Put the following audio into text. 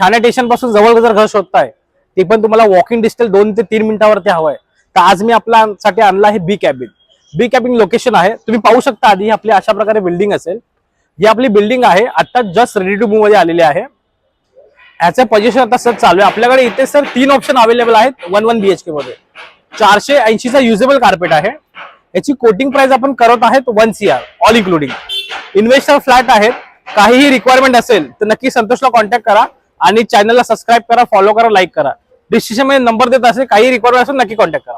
Thane station पासून जवळ जर घर शोधताय ते पण तुम्हाला वॉकिंग डिस्टन्स 2 ते 3 मिनिटावरती हवंय, तर आज मी आपल्यासाठी आणला आहे बी कॅबिन. बी कॅबिन लोकेशन आहे, तुम्ही पाहू शकता. आधी आपली अशा प्रकारे बिल्डिंग असेल. ही आपली बिल्डिंग आहे, आता जस्ट रेडी टू मूव मध्ये आलेली आहे. याचं पोझिशन आता सर चालू आहे. आपल्याकडे इथे सर 3 ऑप्शन अवेलेबल आहेत 1 BHK मध्ये. 480 चा युजेबल कार्पेट आहे. याची कोटिंग प्राइस आपण करत आहेत 1 CR all including. Investor flat आहेत. काहीही रिक्वायरमेंट असेल तर नक्की संतोषला कॉन्टॅक्ट करा आणि चॅनलला सबस्क्राईब करा, फॉलो करा, लाईक करा. डिस्क्रिप्शन मध्ये नंबर देत असेल, काही रिक्वायरमेंट असेल नक्की कॉन्टॅक्ट करा.